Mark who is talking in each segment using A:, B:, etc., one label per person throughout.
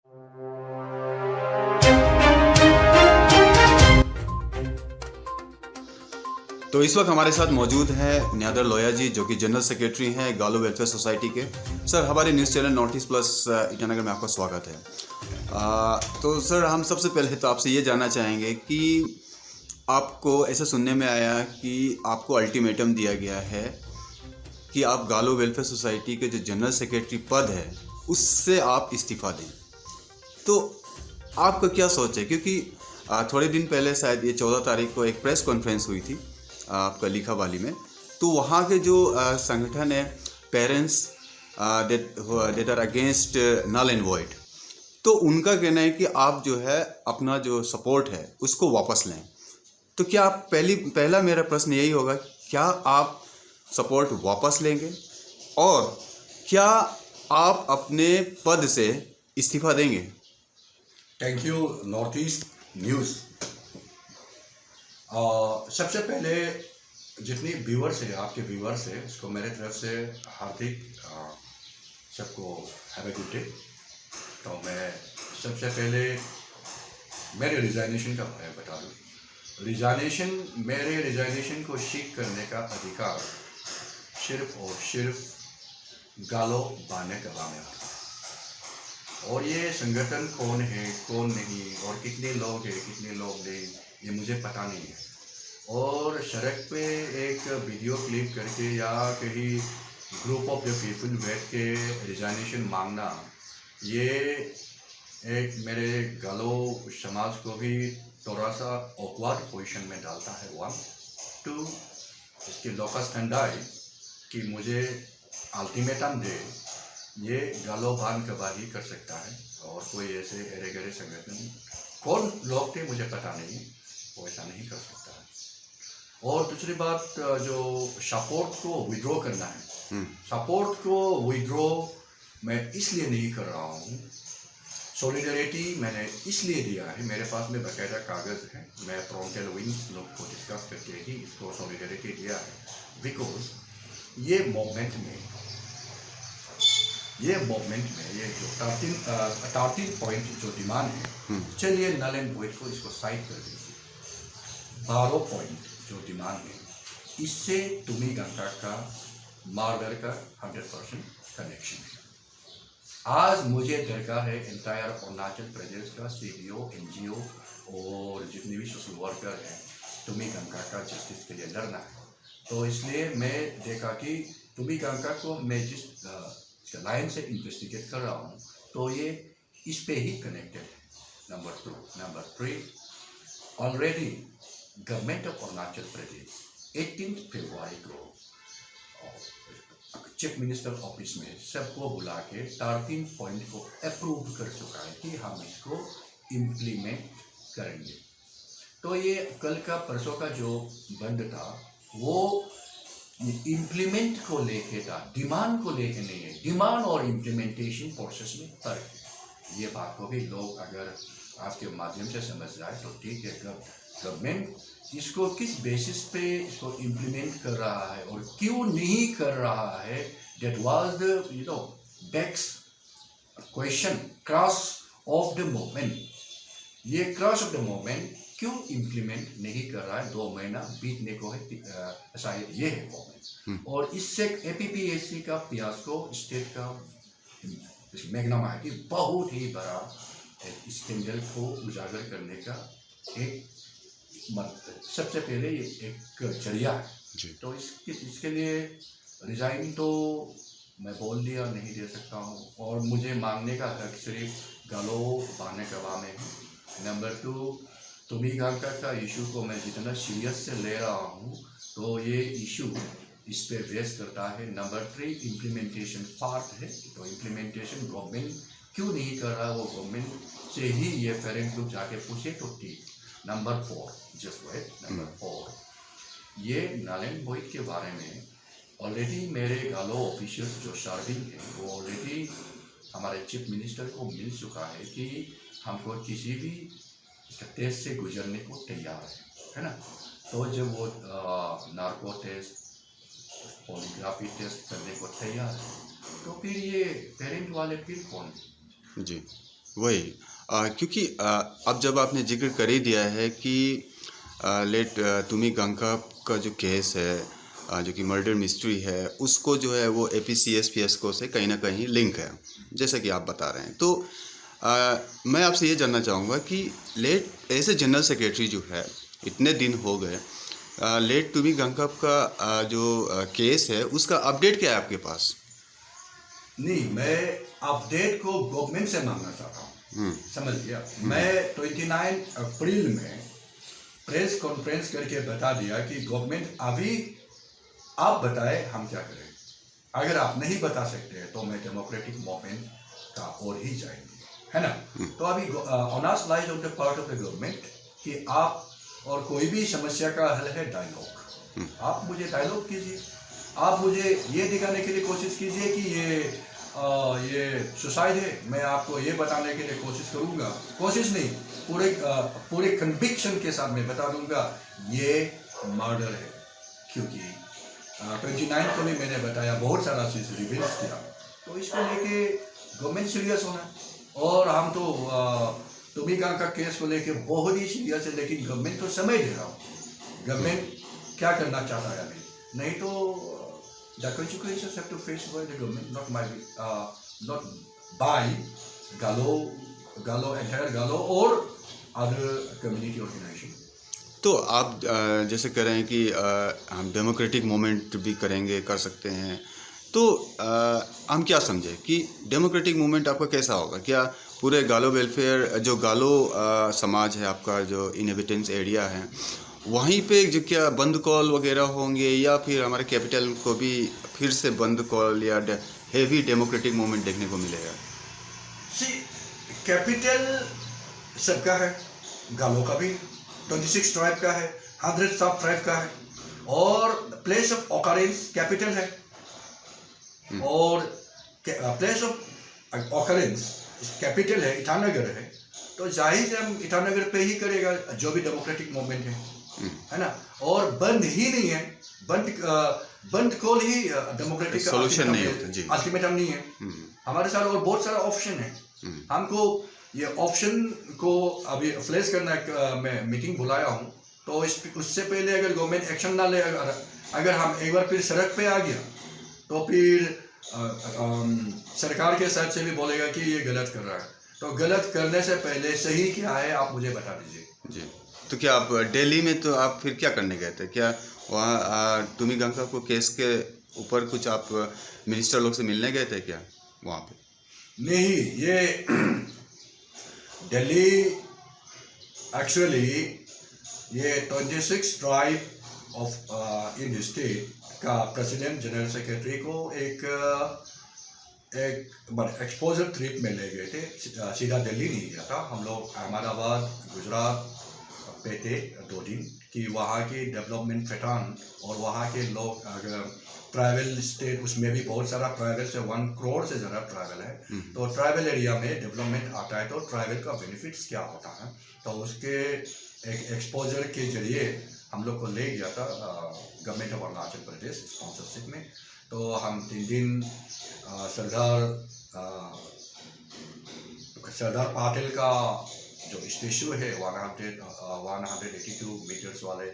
A: तो इस वक्त हमारे साथ मौजूद हैं न्यादर लोया जी, जो कि जनरल सेक्रेटरी हैं गालो वेलफेयर सोसाइटी के। सर, हमारे news channel north east plus Itanagar में आपका स्वागत है। तो सर, हम सबसे पहले तो आपसे ये जानना चाहेंगे कि आपको ऐसा सुनने में आया कि आपको अल्टीमेटम दिया गया है कि आप गालो वेलफेयर सोसाइटी के जो जनरल सेक्रेटरी पद है उससे आप इस्तीफ़ा दें। तो आपका क्या सोच है? क्योंकि थोड़े दिन पहले शायद ये 14 तारीख को एक प्रेस कॉन्फ्रेंस हुई थी आपका लिखावाली में, तो वहाँ के जो संगठन है parents that are against null and void, तो उनका कहना है कि आप जो है अपना जो सपोर्ट है उसको वापस लें। तो क्या आप पहला मेरा प्रश्न यही होगा, क्या आप सपोर्ट वापस लेंगे और क्या आप अपने पद से इस्तीफा देंगे?
B: Thank you north east news. सबसे पहले जितनी व्यूअर्स है, आपके व्यूअर्स है, उसको मेरे तरफ से हार्दिक सबको हैव ए गुड डे। तो मैं सबसे पहले मेरे रिजाइनेशन का बारे में बता दूँ। मेरे रिजाइनेशन को सीक करने का अधिकार सिर्फ और सिर्फ गालो बाने कबा में आता है। और ये संगठन कौन है कौन नहीं और कितने लोग हैं कितने लोग नहीं, ये मुझे पता नहीं है। और सड़क पे एक वीडियो क्लिप करके या कहीं ग्रुप ऑफ द पीपल बैठ के रिजाइनेशन मांगना, ये एक मेरे गालो समाज को भी थोड़ा सा ऑकवर्ड पोजीशन में डालता है। 1 2 इसके लोकस ठंडाई कि मुझे अल्टीमेटम दे, ये गालो भान कबा ही कर सकता है। और कोई ऐसे एरे गरे संगठन कौन लोग थे मुझे पता नहीं, वो ऐसा नहीं कर सकता है। और दूसरी बात, जो सपोर्ट को विड्रॉ करना है, सपोर्ट को विड्रॉ मैं इसलिए नहीं कर रहा हूँ। सॉलिडरिटी मैंने इसलिए दिया है, मेरे पास में बाकायदा कागज़ है, मैं प्रोंटेल विंग्स लोग को डिस्कस करके ही इसको सॉलिडरिटी दिया है। बिकॉज ये मूवमेंट में ये जो 13 पॉइंट जो डिमांड है, चलिए नल एंड वॉइड को इसको साइड कर दीजिए। 12 पॉइंट जो डिमांड है, इससे तुमी गंगा का मर्डर का 100% कनेक्शन है। आज मुझे दरकार है एंटायर अरुणाचल प्रदेश का CBO, NGO और जितने भी सोशल वर्कर हैं, तुमी गंगा का जस्टिस के लिए लड़ना है। तो इसलिए मैं देखा कि तुमी गंगा को मैं जिस लाइन से इन्वेस्टिगेट कर रहा हूँ, तो ये इस पे ही कनेक्टेड है। Number 2, number 3, already government of Arunachal Pradesh 18 फरवरी को चीफ मिनिस्टर ऑफिस में सबको बुला के 13 पॉइंट को अप्रूव कर चुका है कि हम इसको इम्प्लीमेंट करेंगे। तो ये कल का परसों का जो बंद था, वो इम्प्लीमेंट को लेके था, डिमांड को लेके नहीं है। डिमांड और इम्प्लीमेंटेशन प्रोसेस में फर्क है। ये बात को भी लोग अगर आपके माध्यम से समझ जाए तो ठीक है। गवर्नमेंट इसको किस बेसिस पे इसको इम्प्लीमेंट कर रहा है और क्यों नहीं कर रहा है, that was the next question, cross of the movement. ये क्रॉस ऑफ द मूवमेंट क्यों इम्प्लीमेंट नहीं कर रहा है? 2 महीना बीतने को है, शायद ये है मूवमेंट। और इससे APPSC का फियास्को स्टेट का मैग्नम है कि बहुत ही बड़ा स्कैंडल को उजागर करने का एक सबसे पहले ये एक जरिया है। तो इसके लिए रिजाइन तो मैं बोल दिया नहीं दे सकता हूँ, और मुझे मांगने का हक सिर्फ गालो बाने कबा में है। नंबर 2, तुमी गंगा का इशू को मैं जितना सीरियस से ले रहा हूँ, तो ये इशू इस पे बेस करता है। नंबर 3, इम्प्लीमेंटेशन पार्ट है। तो इम्प्लीमेंटेशन गवर्नमेंट क्यों नहीं कर रहा, वो गवर्नमेंट से ही ये पेरेंट लोग जाके पूछे तो ठीक। नंबर 4, जस्ट वेट, नंबर 4, ये नल एंड वॉइड के बारे में ऑलरेडी मेरे गालो ऑफिशियल्स जो सर्विंग है, वो ऑलरेडी हमारे चीफ मिनिस्टर को मिल चुका है कि हमको किसी भी टेस्ट से गुजरने को तैयार है ना। तो जब वो नार्को टेस्ट, पॉलीग्राफी टेस्ट करने को तैयार है, तो फिर ये पेरेंट वाले फिर कौन?
A: जी, वही क्योंकि अब जब आपने जिक्र कर ही दिया है कि लेट तुमी गंगकप का जो केस है जो कि मर्डर मिस्ट्री है उसको जो है वो एपीसीएस फिएस्को से कहीं ना कहीं लिंक है जैसा कि आप बता रहे हैं। तो मैं आपसे ये जानना चाहूँगा कि let as a general secretary जो है इतने दिन हो गए लेट तुमी गंगकप का जो केस है उसका अपडेट क्या है आपके पास?
B: नहीं, मैं अपडेट को गवर्नमेंट से मांगना चाहता हूँ, समझ गया। मैं 29 अप्रैल में प्रेस कॉन्फ्रेंस करके बता दिया कि गवर्नमेंट अभी आप बताए हम क्या करें। अगर आप नहीं बता सकते तो मैं डेमोक्रेटिक मूवमेंट का ओर ही जाएंगे, है ना। तो अभी honours lies on the part of the government कि आप और कोई भी समस्या का हल है डायलॉग। आप मुझे डायलॉग कीजिए, आप मुझे ये दिखाने के लिए कोशिश कीजिए कि ये सुसाइड है। मैं आपको ये बताने के लिए कोशिश करूँगा, कोशिश नहीं, पूरे कन्विक्शन के साथ मैं बता दूंगा ये मर्डर है। क्योंकि 29 को भी मैंने बताया, बहुत सारा चीज़ रिवील्स किया। तो इसको लेके गवर्नमेंट सीरियस होना है। और हम तो तुमी गंगकप का केस को लेके बहुत ही सीरियस है, लेकिन गवर्नमेंट को समय दे रहा हूँ, गवर्नमेंट क्या करना चाहता है अभी। नहीं तो the consequences have to face by the government, not by entire Galo or other community organization.
A: तो आप जैसे कह रहे हैं कि हम डेमोक्रेटिक मूवमेंट भी करेंगे, कर सकते हैं, तो हम क्या समझे कि डेमोक्रेटिक मूवमेंट आपका कैसा होगा? क्या पूरे गालो वेलफेयर जो गालो समाज है आपका, जो इनहेबिटेंस एरिया है, वहीं पे जो क्या बंद कॉल वगैरह होंगे या फिर हमारे कैपिटल को भी फिर से बंद कॉल या हेवी डेमोक्रेटिक मूवमेंट देखने को मिलेगा?
B: कैपिटल सबका है, गालो का भी 26 ट्राइब का है, 100 सब ट्राइब का है, और प्लेस ऑफ ऑकरेंस कैपिटल है। और प्लेस ऑफ ऑकरेंस कैपिटल है, ईटानगर है। तो जाहिर से हम ईटानगर पे ही करेगा जो भी डेमोक्रेटिक मूवमेंट है ना। और बंद ही नहीं है, बंद कॉल ही डेमोक्रेटिक
A: सॉल्यूशन नहीं होता जी,
B: अल्टीमेटम नहीं है। हमारे साथ और बहुत सारा ऑप्शन है। हमको ये ऑप्शन को अभी फ्लैश करना मैं मीटिंग बुलाया हूँ। तो उससे पहले अगर गवर्नमेंट एक्शन ना ले, अगर हम एक बार फिर सड़क पे आ गया तो फिर सरकार के साथ से भी बोलेगा कि ये गलत कर रहा है। तो गलत करने से पहले सही क्या है आप मुझे बता दीजिए
A: जी। तो क्या आप दिल्ली में तो आप फिर क्या करने गए थे? क्या वहाँ तुमी गंगकप को केस के ऊपर कुछ आप मिनिस्टर लोग से मिलने गए थे क्या वहाँ पे?
B: नहीं, ये दिल्ली एक्चुअली ये 26 ट्राइब ऑफ इन स्टेट का प्रेसिडेंट जनरल सेक्रेटरी को एक एक्सपोजर ट्रिप में ले गए थे। सीधा दिल्ली नहीं गया था, हम लोग अहमदाबाद गुजरात पे थे 2 दिन कि वहाँ की डेवलपमेंट पैटर्न और वहाँ के लोग, अगर ट्राइबल स्टेट उसमें भी बहुत सारा ट्राइबल से 1 करोड़ से ज़्यादा ट्राइबल है। तो ट्राइबल एरिया में डेवलपमेंट आता है तो ट्राइबल का बेनिफिट्स क्या होता है, तो उसके एक एक्सपोजर के जरिए हम लोग को ले गया था government of Arunachal Pradesh sponsorship में। तो हम 3 दिन सरदार पटेल का जो स्टेचू है 182 मीटर्स वाले,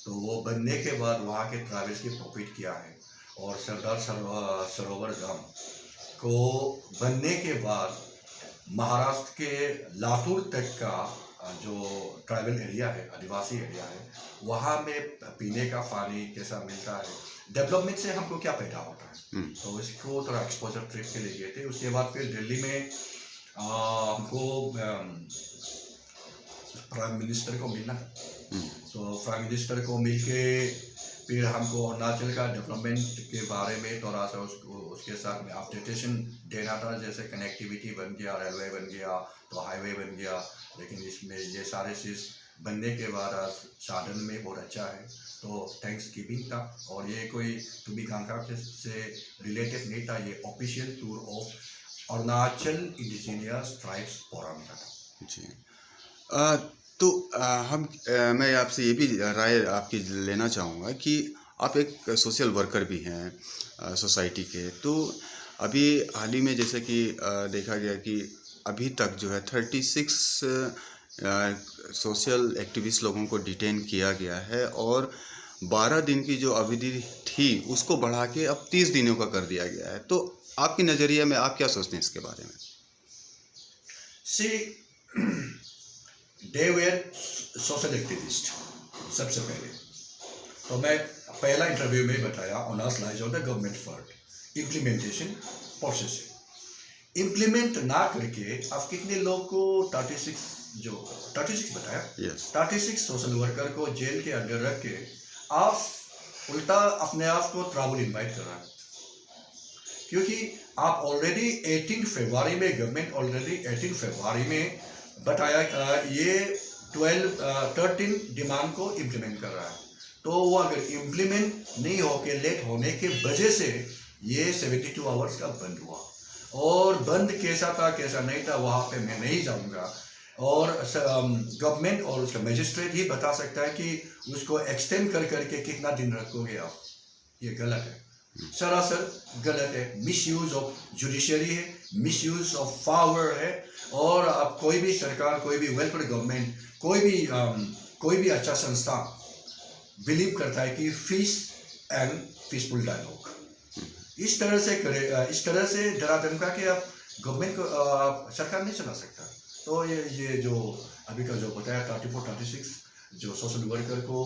B: तो वो बनने के बाद वहाँ के ट्राइबल्स की प्रॉफिट किया है। और सरदार सरोवर डैम को बनने के बाद महाराष्ट्र के लातूर तक का जो ट्राइबल एरिया है, आदिवासी एरिया है, वहाँ में पीने का पानी कैसा मिलता है, डेवलपमेंट से हमको क्या पैदा होता है। तो इसको थोड़ा एक्सपोजर ट्रिप के लिए गए थे। उसके बाद फिर दिल्ली में हमको प्राइम मिनिस्टर को मिलना, तो प्राइम मिनिस्टर को मिलके फिर हमको अरुणाचल का डेवलपमेंट के बारे में थोड़ा सा उसके साथ में अपडेटेशन देना था। जैसे कनेक्टिविटी बन गया, रेलवे बन गया, तो हाईवे बन गया, लेकिन इसमें ये सारे चीज़ बनने के बाद साधन में बहुत अच्छा है। तो थैंक्स गिविंग था, और ये कोई तुमी गंगकप से रिलेटेड नहीं था, ये official tour of Arunachal indigenous tribes forum का था
A: जी। मैं आपसे ये भी राय आपकी लेना चाहूँगा कि आप एक सोशल वर्कर भी हैं सोसाइटी के। तो अभी हाल ही में जैसे कि देखा गया कि अभी तक जो है 36 सोशल एक्टिविस्ट लोगों को डिटेन किया गया है और 12 दिन की जो अवधि थी उसको बढ़ा के अब 30 दिनों का कर दिया गया है। तो आपके नज़रिए में आप क्या सोचते हैं इसके बारे में?
B: See, they were social activist सबसे पहले। तो मैं पहला इंटरव्यू में बताया on our slides of the government fund implementation process है। इम्प्लीमेंट ना करके आप कितने लोग को 36 बताया,
A: Yes.
B: 36 सोशल वर्कर को जेल के अंदर रख के आप उल्टा अपने आप को ट्रैवल इनवाइट कर रहा है, क्योंकि आप ऑलरेडी 18 फरवरी में गवर्नमेंट ऑलरेडी 18 फरवरी में बताया ये 13 डिमांड को इम्प्लीमेंट कर रहा है। तो वो अगर इम्प्लीमेंट नहीं होके लेट होने के वजह से ये 72 आवर्स का बंद हुआ। और बंद कैसा था कैसा नहीं था वहाँ पे मैं नहीं जाऊँगा, और गवर्नमेंट और उसका मजिस्ट्रेट ही बता सकता है कि उसको एक्सटेंड कर करके कितना दिन रखोगे आप। ये गलत है, सरासर गलत है। मिस यूज ऑफ जुडिशरी है, मिस यूज ऑफ पावर है। और अब कोई भी सरकार, कोई भी वेलफेयर गवर्नमेंट, कोई भी अच्छा संस्था बिलीव करता है कि पीस एंड पीसफुल डायलॉग इस तरह से करे, इस तरह से डरा धमका के आप गवर्नमेंट को सरकार नहीं चला सकता। तो ये जो अभी का जो बताया 34-36 जो सोशल वर्कर को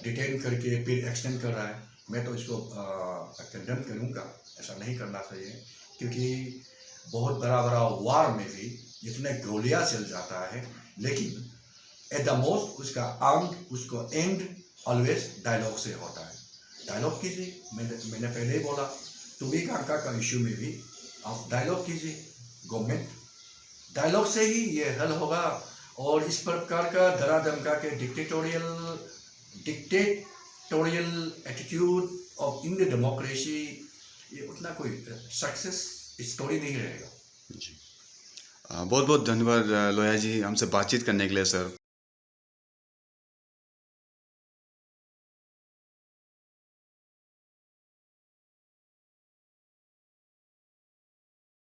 B: डिटेन करके फिर एक्सटेंड कर रहा है, मैं तो इसको कंडेम करूँगा। ऐसा नहीं करना चाहिए, क्योंकि बहुत बड़ा वार में भी इतने गोलियां चल जाता है, लेकिन एट द मोस्ट उसको एंड ऑलवेज डायलॉग से होता है। डायलॉग कीजिए, मैंने पहले ही बोला, टूबी कांका का इशू में भी आप डायलॉग कीजिए, गवर्नमेंट डायलॉग से ही ये हल होगा। और इस प्रकार का डरा धमका के dictatorial attitude of Indian democracy, ये उतना कोई सक्सेस स्टोरी नहीं रहेगा।
A: जी, बहुत बहुत धन्यवाद लोया जी हमसे बातचीत करने के लिए सर।